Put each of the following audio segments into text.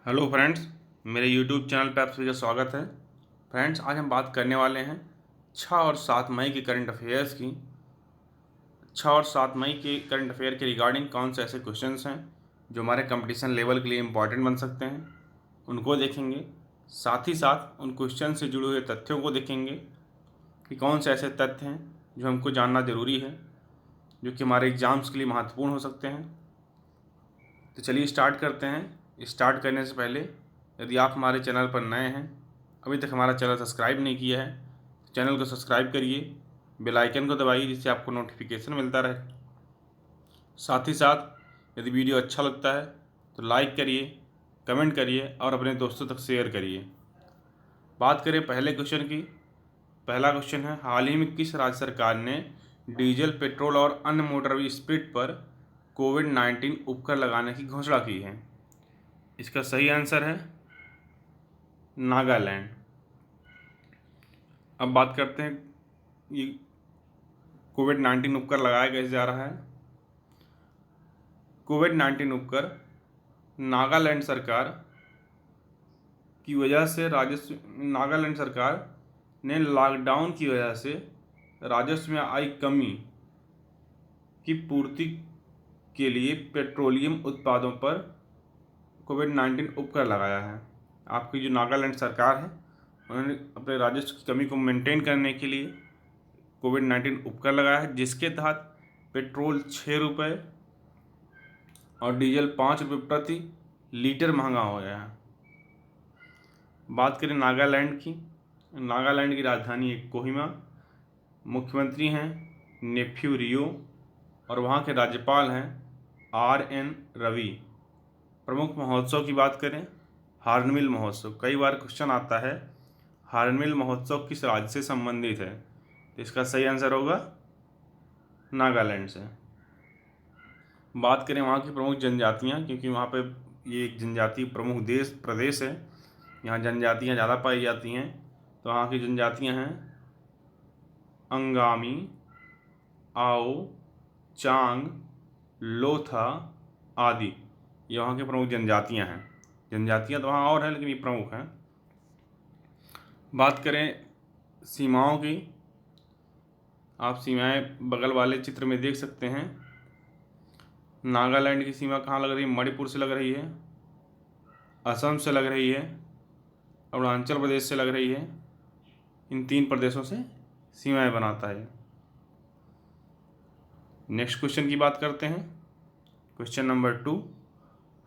Hello friends, मेरे YouTube channel पर आप सभी का स्वागत है। फ्रेंड्स, आज हम बात करने वाले हैं 6 और 7 मई के करंट अफेयर्स की। 6 और 7 मई के करंट अफेयर के रिगार्डिंग कौन से ऐसे क्वेश्चंस हैं जो हमारे कंपटीशन लेवल के लिए इम्पॉर्टेंट बन सकते हैं, उनको देखेंगे। साथ ही साथ उन क्वेश्चन से जुड़े हुए तथ्यों को देखेंगे कि कौन से ऐसे तथ्य हैं जो हमको जानना ज़रूरी है, जो कि हमारे एग्ज़ाम्स के लिए महत्वपूर्ण हो सकते हैं। तो चलिए स्टार्ट करते हैं। स्टार्ट करने से पहले यदि आप हमारे चैनल पर नए हैं, अभी तक हमारा चैनल सब्सक्राइब नहीं किया है, तो चैनल को सब्सक्राइब करिए, बेल आइकन को दबाइए जिससे आपको नोटिफिकेशन मिलता रहे। साथ ही साथ यदि वीडियो अच्छा लगता है तो लाइक करिए, कमेंट करिए और अपने दोस्तों तक शेयर करिए। बात करें पहले क्वेश्चन की। पहला क्वेश्चन है, हाल ही में किस राज्य सरकार ने डीजल, पेट्रोल और अन्य मोटर स्पिरिट पर कोविड-19 उपकर लगाने की घोषणा की है? इसका सही आंसर है नागालैंड। अब बात करते हैं ये कोविड-19 उपकर लगाया कैसे जा रहा है। कोविड-19 उपकर नागालैंड सरकार की वजह से नागालैंड सरकार ने लॉकडाउन की वजह से राजस्व में आई कमी की पूर्ति के लिए पेट्रोलियम उत्पादों पर कोविड-19 उपकर लगाया है। आपकी जो नागालैंड सरकार है, उन्होंने अपने राजस्व की कमी को मेंटेन करने के लिए कोविड-19 उपकर लगाया है, जिसके तहत पेट्रोल 6 रुपये और डीजल 5 रुपये प्रति लीटर महंगा हो गया है। बात करें नागालैंड की। नागालैंड की राजधानी है कोहिमा। मुख्यमंत्री हैं नेफ्यू रियो और वहाँ के राज्यपाल हैं RN रवि। प्रमुख महोत्सव की बात करें, हार्नबिल महोत्सव। कई बार क्वेश्चन आता है हार्नबिल महोत्सव किस राज्य से संबंधित है, तो इसका सही आंसर होगा नागालैंड से। बात करें वहाँ की प्रमुख जनजातियाँ, क्योंकि वहाँ पे ये एक जनजातीय प्रमुख प्रदेश है, यहाँ जनजातियाँ ज़्यादा पाई जाती हैं। तो वहाँ की जनजातियाँ हैं अंगामी, आओ, चांग, लोथा आदि। ये वहाँ की प्रमुख जनजातियाँ हैं। जनजातियाँ तो वहाँ और हैं, लेकिन ये प्रमुख हैं। बात करें सीमाओं की। आप सीमाएं बगल वाले चित्र में देख सकते हैं। नागालैंड की सीमा कहाँ लग रही है? मणिपुर से लग रही है, असम से लग रही है, अरुणाचल प्रदेश से लग रही है। इन 3 प्रदेशों से सीमाएं बनाता है। नेक्स्ट क्वेश्चन की बात करते हैं। क्वेश्चन नंबर 2,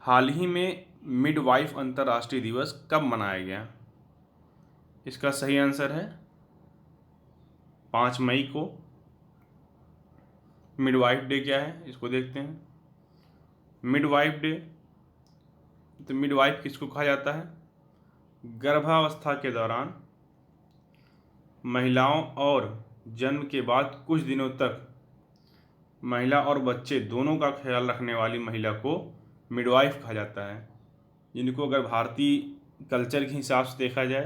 हाल ही में मिडवाइफ अंतर्राष्ट्रीय दिवस कब मनाया गया? इसका सही आंसर है 5 मई को। मिडवाइफ डे क्या है, इसको देखते हैं। मिडवाइफ डे, तो मिडवाइफ किसको कहा जाता है? गर्भावस्था के दौरान महिलाओं और जन्म के बाद कुछ दिनों तक महिला और बच्चे दोनों का ख्याल रखने वाली महिला को मिडवाइफ कहा जाता है, जिनको अगर भारतीय कल्चर के हिसाब से देखा जाए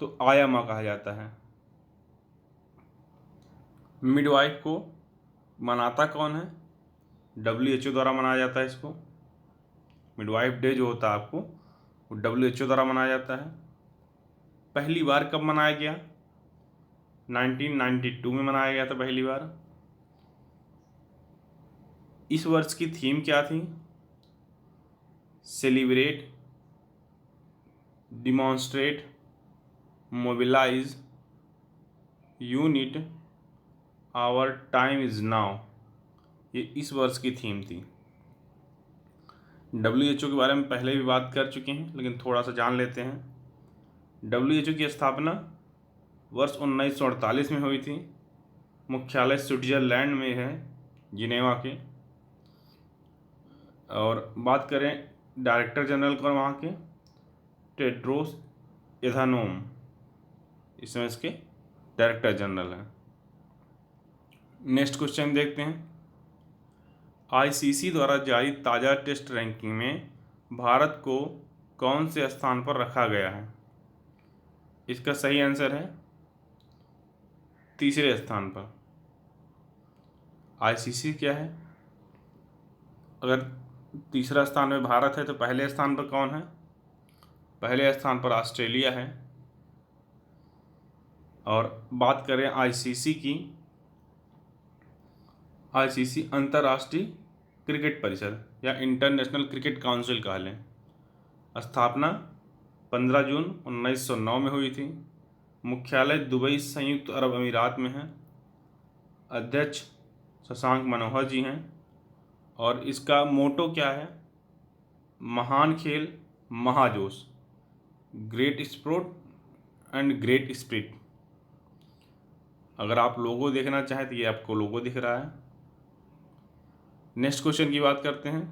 तो आया माँ कहा जाता है। मिडवाइफ को मनाता कौन है? WHO द्वारा मनाया जाता है इसको। मिडवाइफ डे जो होता है आपको, वो WHO द्वारा मनाया जाता है। पहली बार कब मनाया गया? 1992 में मनाया गया था पहली बार। इस वर्ष की थीम क्या थी? Celebrate, demonstrate, mobilise, unite, our time is now. ये इस वर्ष की थीम थी। WHO के बारे में पहले भी बात कर चुके हैं, लेकिन थोड़ा सा जान लेते हैं। WHO की स्थापना वर्ष 1948 में हुई थी। मुख्यालय स्विट्जरलैंड में है, जिनेवा के। और बात करें डायरेक्टर जनरल का वहाँ के, टेड्रोस एधानोम इसमें इसके डायरेक्टर जनरल हैं। नेक्स्ट क्वेश्चन देखते हैं। ICC द्वारा जारी ताज़ा टेस्ट रैंकिंग में भारत को कौन से स्थान पर रखा गया है? इसका सही आंसर है 3रे स्थान पर। ICC क्या है? अगर तीसरा स्थान में भारत है, तो पहले स्थान पर कौन है? पहले स्थान पर ऑस्ट्रेलिया है। और बात करें आईसीसी की, आईसीसी अंतर्राष्ट्रीय क्रिकेट परिषद या इंटरनेशनल क्रिकेट काउंसिल कह लें, स्थापना 15 जून 1909 में हुई थी। मुख्यालय दुबई संयुक्त अरब अमीरात में है। अध्यक्ष शशांक मनोहर जी हैं। और इसका मोटो क्या है? महान खेल, महाजोश, great sport and great spirit. अगर आप लोगो देखना चाहें तो ये आपको लोगो दिख रहा है। नेक्स्ट क्वेश्चन की बात करते हैं।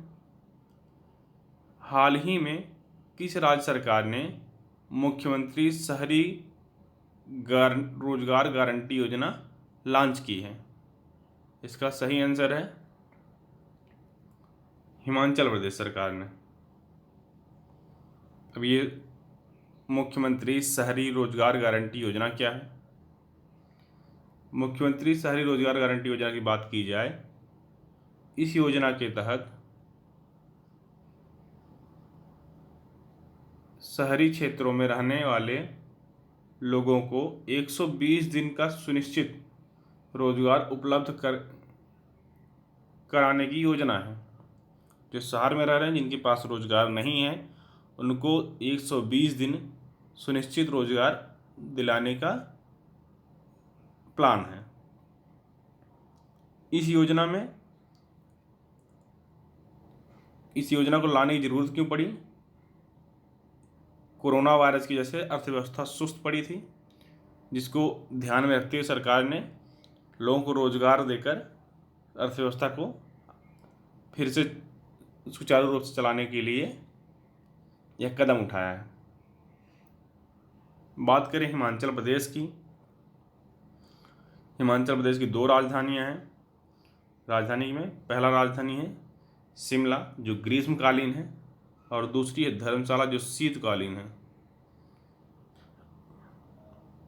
हाल ही में किस राज्य सरकार ने मुख्यमंत्री शहरी रोजगार गारंटी योजना लॉन्च की है? इसका सही आंसर है हिमाचल प्रदेश सरकार ने। अब ये मुख्यमंत्री शहरी रोजगार गारंटी योजना क्या है? मुख्यमंत्री शहरी रोजगार गारंटी योजना की बात की जाए, इस योजना के तहत शहरी क्षेत्रों में रहने वाले लोगों को 120 दिन का सुनिश्चित रोजगार उपलब्ध कराने की योजना है। जो शहर में रह रहे हैं, जिनके पास रोजगार नहीं है, उनको 120 दिन सुनिश्चित रोजगार दिलाने का प्लान है। इस योजना को लाने की जरूरत क्यों पड़ी? कोरोना वायरस की वजह से अर्थव्यवस्था सुस्त पड़ी थी, जिसको ध्यान में रखते हुए सरकार ने लोगों को रोजगार देकर अर्थव्यवस्था को फिर से सुचारू रूप से चलाने के लिए यह कदम उठाया है। बात करें हिमाचल प्रदेश की, हिमाचल प्रदेश की 2 राजधानियां हैं। राजधानी में पहला राजधानी है शिमला, जो ग्रीष्मकालीन है, और दूसरी है धर्मशाला, जो शीतकालीन है।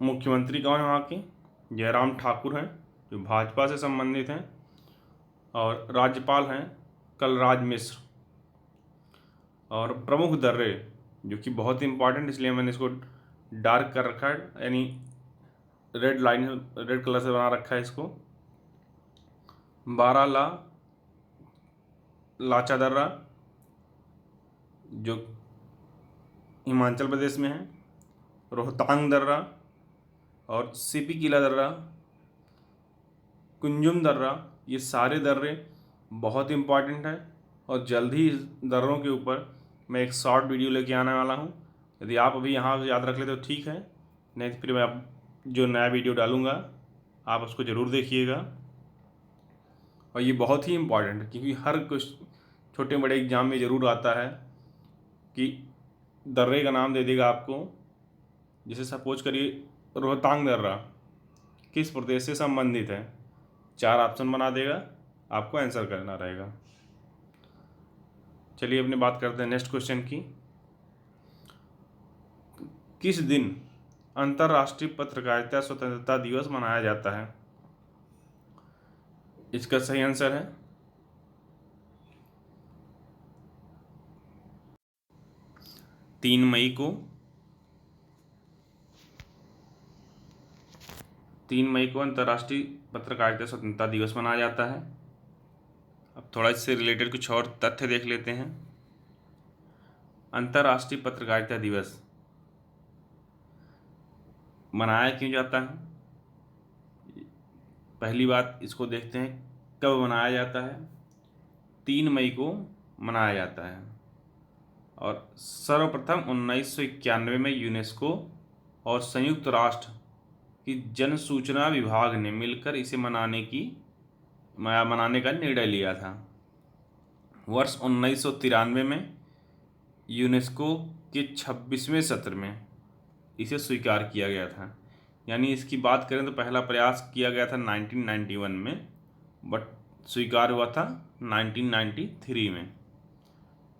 मुख्यमंत्री कौन है वहाँ के? जयराम ठाकुर हैं, जो भाजपा से संबंधित हैं। और राज्यपाल हैं कलराज मिश्र। और प्रमुख दर्रे, जो कि बहुत ही इंपॉर्टेंट, इसलिए मैंने इसको डार्क कर रखा है, यानी रेड कलर से बना रखा है इसको। बाराला लाचा दर्रा, जो हिमाचल प्रदेश में है। रोहतांग दर्रा और सीपी किला दर्रा, कुंजुम दर्रा, ये सारे दर्रे बहुत इंपॉर्टेंट है। और जल्द ही इस दर्रों के ऊपर मैं एक शॉर्ट वीडियो लेके आने वाला हूँ। यदि आप अभी यहाँ याद रख लेते तो ठीक है, नहीं तो फिर मैं अब जो नया वीडियो डालूँगा आप उसको ज़रूर देखिएगा। और ये बहुत ही इम्पॉर्टेंट है, क्योंकि हर कुछ छोटे बड़े एग्जाम में ज़रूर आता है कि दर्रे का नाम दे देगा आपको। जैसे सपोज करिए रोहतांग दर्रा किस प्रदेश से संबंधित है, 4 ऑप्शन बना देगा, आपको आंसर करना रहेगा। चलिए अपनी बात करते हैं नेक्स्ट क्वेश्चन की। किस दिन अंतर्राष्ट्रीय पत्रकारिता स्वतंत्रता दिवस मनाया जाता है? इसका सही आंसर है 3 मई को। 3 मई को अंतर्राष्ट्रीय पत्रकारिता स्वतंत्रता दिवस मनाया जाता है। अब थोड़ा इससे रिलेटेड कुछ और तथ्य देख लेते हैं। अंतर्राष्ट्रीय पत्रकारिता दिवस मनाया क्यों जाता है? पहली बात इसको देखते हैं, कब मनाया जाता है। 3 मई को मनाया जाता है। और सर्वप्रथम 1991 में यूनेस्को और संयुक्त राष्ट्र की जन सूचना विभाग ने मिलकर इसे मनाने का निर्णय लिया था। वर्ष 1993 में यूनेस्को के 26वें सत्र में इसे स्वीकार किया गया था। यानी इसकी बात करें तो पहला प्रयास किया गया था 1991 में, बट स्वीकार हुआ था 1993 में।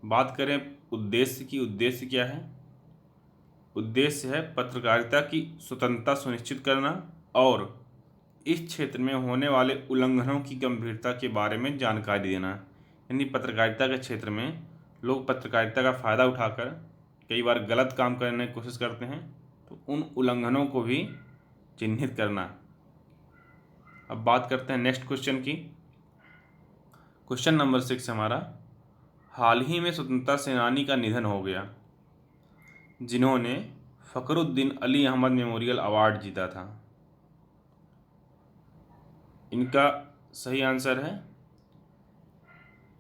बात करें उद्देश्य की, उद्देश्य क्या है? उद्देश्य है पत्रकारिता की स्वतंत्रता सुनिश्चित करना और इस क्षेत्र में होने वाले उल्लंघनों की गंभीरता के बारे में जानकारी देना। यानी पत्रकारिता के क्षेत्र में लोग पत्रकारिता का फ़ायदा उठाकर कई बार गलत काम करने की कोशिश करते हैं, तो उन उल्लंघनों को भी चिन्हित करना। अब बात करते हैं नेक्स्ट क्वेश्चन की। क्वेश्चन नंबर 6 हमारा, हाल ही में स्वतंत्रता सेनानी का निधन हो गया जिन्होंने फ़खरुद्दीन अली अहमद मेमोरियल अवार्ड जीता था। इनका सही आंसर है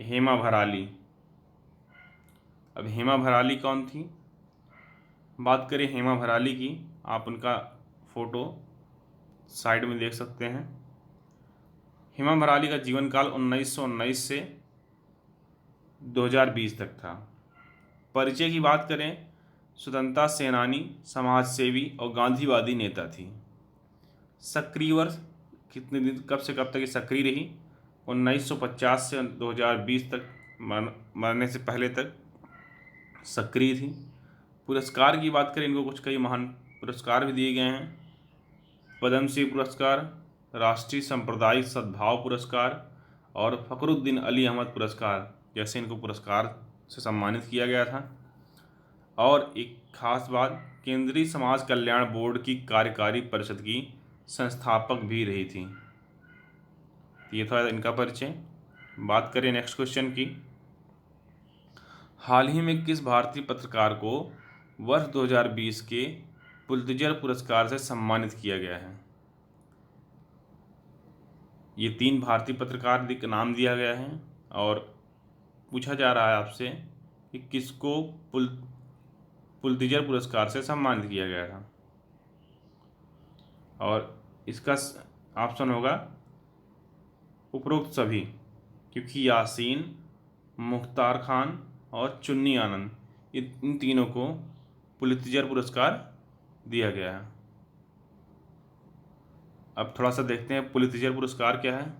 हेमा भराली। अब हेमा भराली कौन थी? बात करें हेमा भराली की, आप उनका फ़ोटो साइड में देख सकते हैं। हेमा भराली का जीवन काल 1919 से 2020 तक था। परिचय की बात करें, स्वतंत्रता सेनानी, समाज सेवी और गांधीवादी नेता थी। सक्रिय वर्ष कितने दिन, कब से कब तक ये सक्रिय रही? 1950 से 2020 तक, मरने से पहले तक सक्रिय थी। पुरस्कार की बात करें, इनको कुछ कई महान पुरस्कार भी दिए गए हैं। पद्मश्री पुरस्कार, राष्ट्रीय सांप्रदायिक सद्भाव पुरस्कार और फ़खरुद्दीन अली अहमद पुरस्कार जैसे इनको पुरस्कार से सम्मानित किया गया था। और एक खास बात, केंद्रीय समाज कल्याण बोर्ड की कार्यकारी परिषद की संस्थापक भी रही थी। ये था इनका परिचय। बात करें नेक्स्ट क्वेश्चन की, हाल ही में किस भारतीय पत्रकार को वर्ष 2020 के पुलित्ज़र पुरस्कार से सम्मानित किया गया है? ये 3 भारतीय पत्रकार का नाम दिया गया है और पूछा जा रहा है आपसे कि किसको पुलित्ज़र पुरस्कार से सम्मानित किया गया था। और इसका ऑप्शन होगा उपरोक्त सभी, क्योंकि यासीन, मुख्तार खान और चुन्नी आनंद, इन तीनों को पुलित्ज़र पुरस्कार दिया गया है। अब थोड़ा सा देखते हैं पुलित्ज़र पुरस्कार क्या है।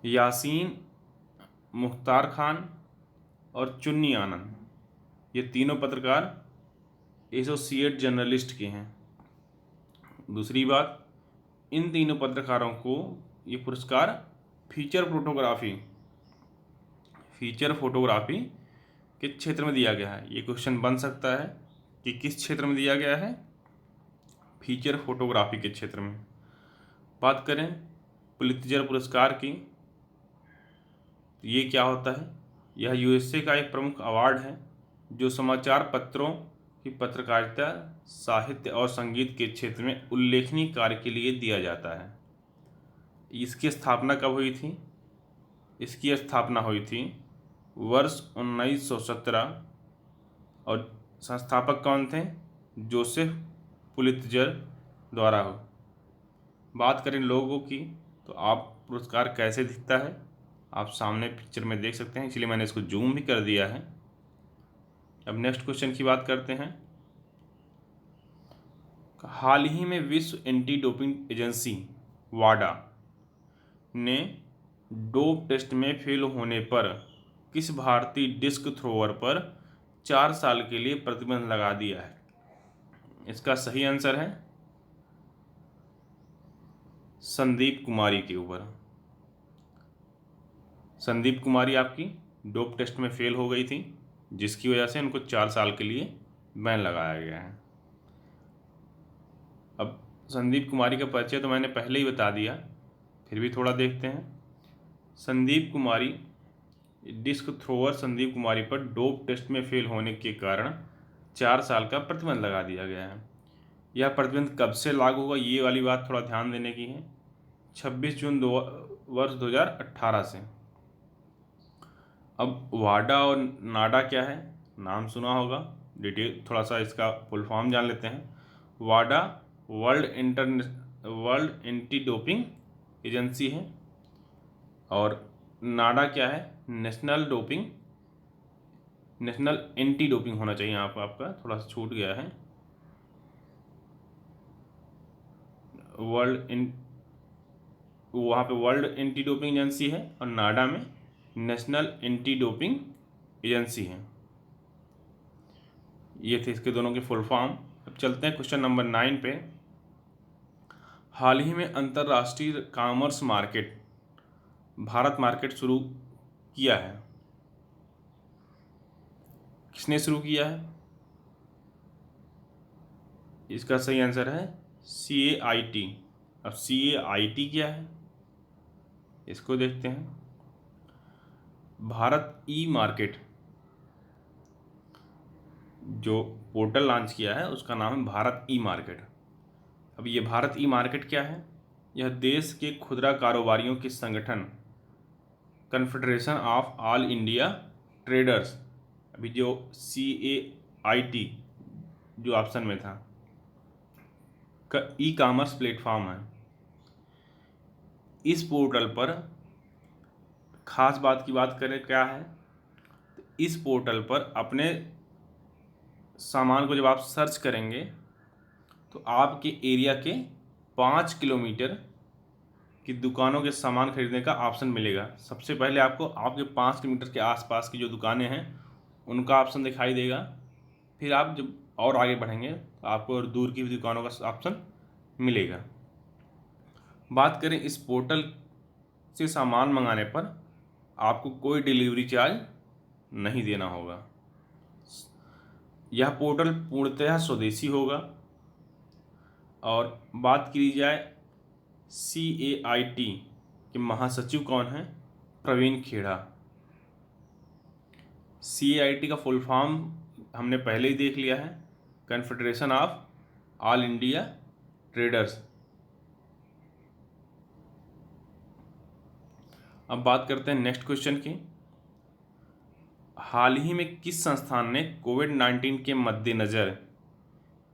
यासीन, मुख्तार खान और चुन्नी आनंद, ये तीनों पत्रकार एसोसिएट जर्नलिस्ट के हैं। दूसरी बात, इन तीनों पत्रकारों को ये पुरस्कार फीचर फोटोग्राफी के क्षेत्र में दिया गया है। ये क्वेश्चन बन सकता है कि किस क्षेत्र में दिया गया है? फीचर फोटोग्राफी के क्षेत्र में। बात करें पुलित्ज़र पुरस्कार की, ये क्या होता है? यह यूएसए का एक प्रमुख अवार्ड है जो समाचार पत्रों की पत्रकारिता, साहित्य और संगीत के क्षेत्र में उल्लेखनीय कार्य के लिए दिया जाता है। इसकी स्थापना कब हुई थी? इसकी स्थापना हुई थी वर्ष 1917 और संस्थापक कौन थे? जोसेफ पुलित्ज़र द्वारा हो। बात करें लोगों की, तो आप पुरस्कार कैसे दिखता है आप सामने पिक्चर में देख सकते हैं, इसलिए मैंने इसको जूम भी कर दिया है। अब नेक्स्ट क्वेश्चन की बात करते हैं। हाल ही में विश्व एंटी डोपिंग एजेंसी वाडा ने डोप टेस्ट में फेल होने पर किस भारतीय डिस्क थ्रोअर पर 4 साल के लिए प्रतिबंध लगा दिया है? इसका सही आंसर है संदीप कुमारी के ऊपर। संदीप कुमारी आपकी डोप टेस्ट में फेल हो गई थी, जिसकी वजह से उनको 4 साल के लिए बैन लगाया गया है। अब संदीप कुमारी का परिचय तो मैंने पहले ही बता दिया, फिर भी थोड़ा देखते हैं। संदीप कुमारी, डिस्क थ्रोअर संदीप कुमारी पर डोप टेस्ट में फेल होने के कारण 4 साल का प्रतिबंध लगा दिया गया है। यह प्रतिबंध कब से लागू होगा, ये वाली बात थोड़ा ध्यान देने की है। 26 जून वर्ष 2018 से। अब वाडा और नाडा क्या है, नाम सुना होगा, डिटेल थोड़ा सा इसका फुल फॉर्म जान लेते हैं। वाडा वर्ल्ड एंटी डोपिंग एजेंसी है और नाडा क्या है? नेशनल एंटी डोपिंग होना चाहिए, आपका थोड़ा सा छूट गया है। वहाँ पे वर्ल्ड एंटी डोपिंग एजेंसी है और नाडा में नेशनल एंटी डोपिंग एजेंसी है। ये थे इसके दोनों के फुल फॉर्म। अब चलते हैं क्वेश्चन नंबर 9 पे। हाल ही में अंतर्राष्ट्रीय कॉमर्स मार्केट भारत मार्केट शुरू किया है? किसने शुरू किया है? इसका सही आंसर है CAIT। अब CAIT क्या है इसको देखते हैं। भारत ई मार्केट जो पोर्टल लॉन्च किया है उसका नाम है भारत ई मार्केट। अब ये भारत ई मार्केट क्या है? यह देश के खुदरा कारोबारियों के संगठन confederation of all India traders, अभी जो CAIT जो ऑप्शन में था, का ई कॉमर्स प्लेटफॉर्म है। इस पोर्टल पर खास बात की बात करें क्या है, तो इस पोर्टल पर अपने सामान को जब आप सर्च करेंगे तो आपके एरिया के 5 किलोमीटर की दुकानों के सामान खरीदने का ऑप्शन मिलेगा। सबसे पहले आपको आपके 5 किलोमीटर के आसपास की जो दुकानें हैं उनका ऑप्शन दिखाई देगा। फिर आप जब और आगे बढ़ेंगे तो आपको और दूर की भी दुकानों का ऑप्शन मिलेगा। बात करें इस पोर्टल से सामान मंगाने पर आपको कोई डिलीवरी चार्ज नहीं देना होगा। यह पोर्टल पूर्णतः स्वदेशी होगा। और बात की जाए CAIT के महासचिव कौन हैं? प्रवीण खेड़ा। CAIT का फुल फॉर्म हमने पहले ही देख लिया है, confederation of all India traders. अब बात करते हैं नेक्स्ट क्वेश्चन की। हाल ही में किस संस्थान ने कोविड-19 के मद्देनज़र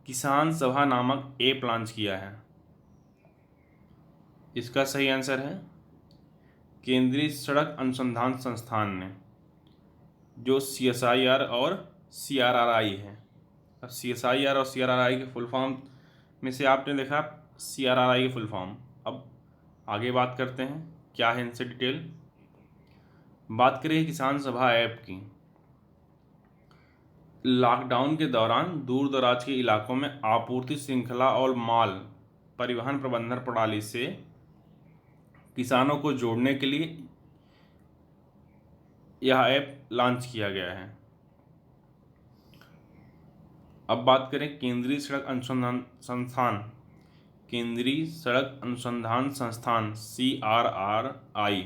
किसान सभा नामक ऐप लॉन्च किया है? इसका सही आंसर है केंद्रीय सड़क अनुसंधान संस्थान ने, जो CSIR और CRRI है। अब CSIR और CRRI के फुल फॉर्म में से आपने देखा CRRI के फुल फॉर्म। अब आगे बात करते हैं क्या है इनसे डिटेल। बात करें किसान सभा ऐप की। लॉकडाउन के दौरान दूर दराज के इलाकों में आपूर्ति श्रृंखला और माल परिवहन प्रबंधन प्रणाली से किसानों को जोड़ने के लिए यह ऐप लॉन्च किया गया है। अब बात करें केंद्रीय सड़क अनुसंधान संस्थान CRRI,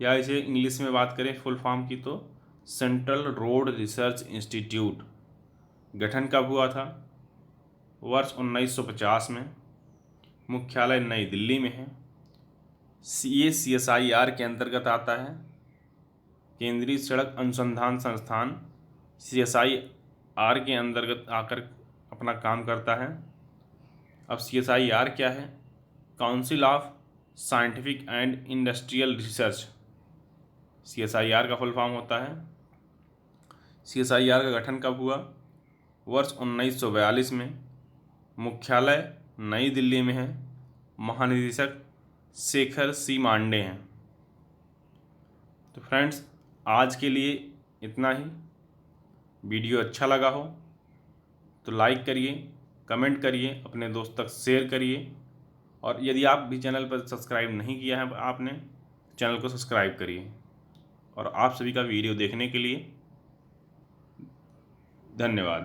या इसे इंग्लिश में बात करें फुल फॉर्म की तो सेंट्रल रोड रिसर्च इंस्टीट्यूट। गठन कब हुआ था? वर्ष 1950 में। मुख्यालय नई दिल्ली में है। ये CSIR के अंतर्गत आता है। केंद्रीय सड़क अनुसंधान संस्थान CSIR के अंतर्गत आकर अपना काम करता है। अब CSIR क्या है? Council of scientific and industrial research, CSIR का फुल फॉर्म होता है। CSIR का गठन कब हुआ? वर्ष 1942 में। मुख्यालय नई दिल्ली में है। महानिदेशक शेखर C मांडे हैं। तो फ्रेंड्स, आज के लिए इतना ही। वीडियो अच्छा लगा हो तो लाइक करिए, कमेंट करिए, अपने दोस्त तक शेयर करिए, और यदि आप भी चैनल पर सब्सक्राइब नहीं किया है आपने, चैनल को सब्सक्राइब करिए। और आप सभी का वीडियो देखने के लिए धन्यवाद।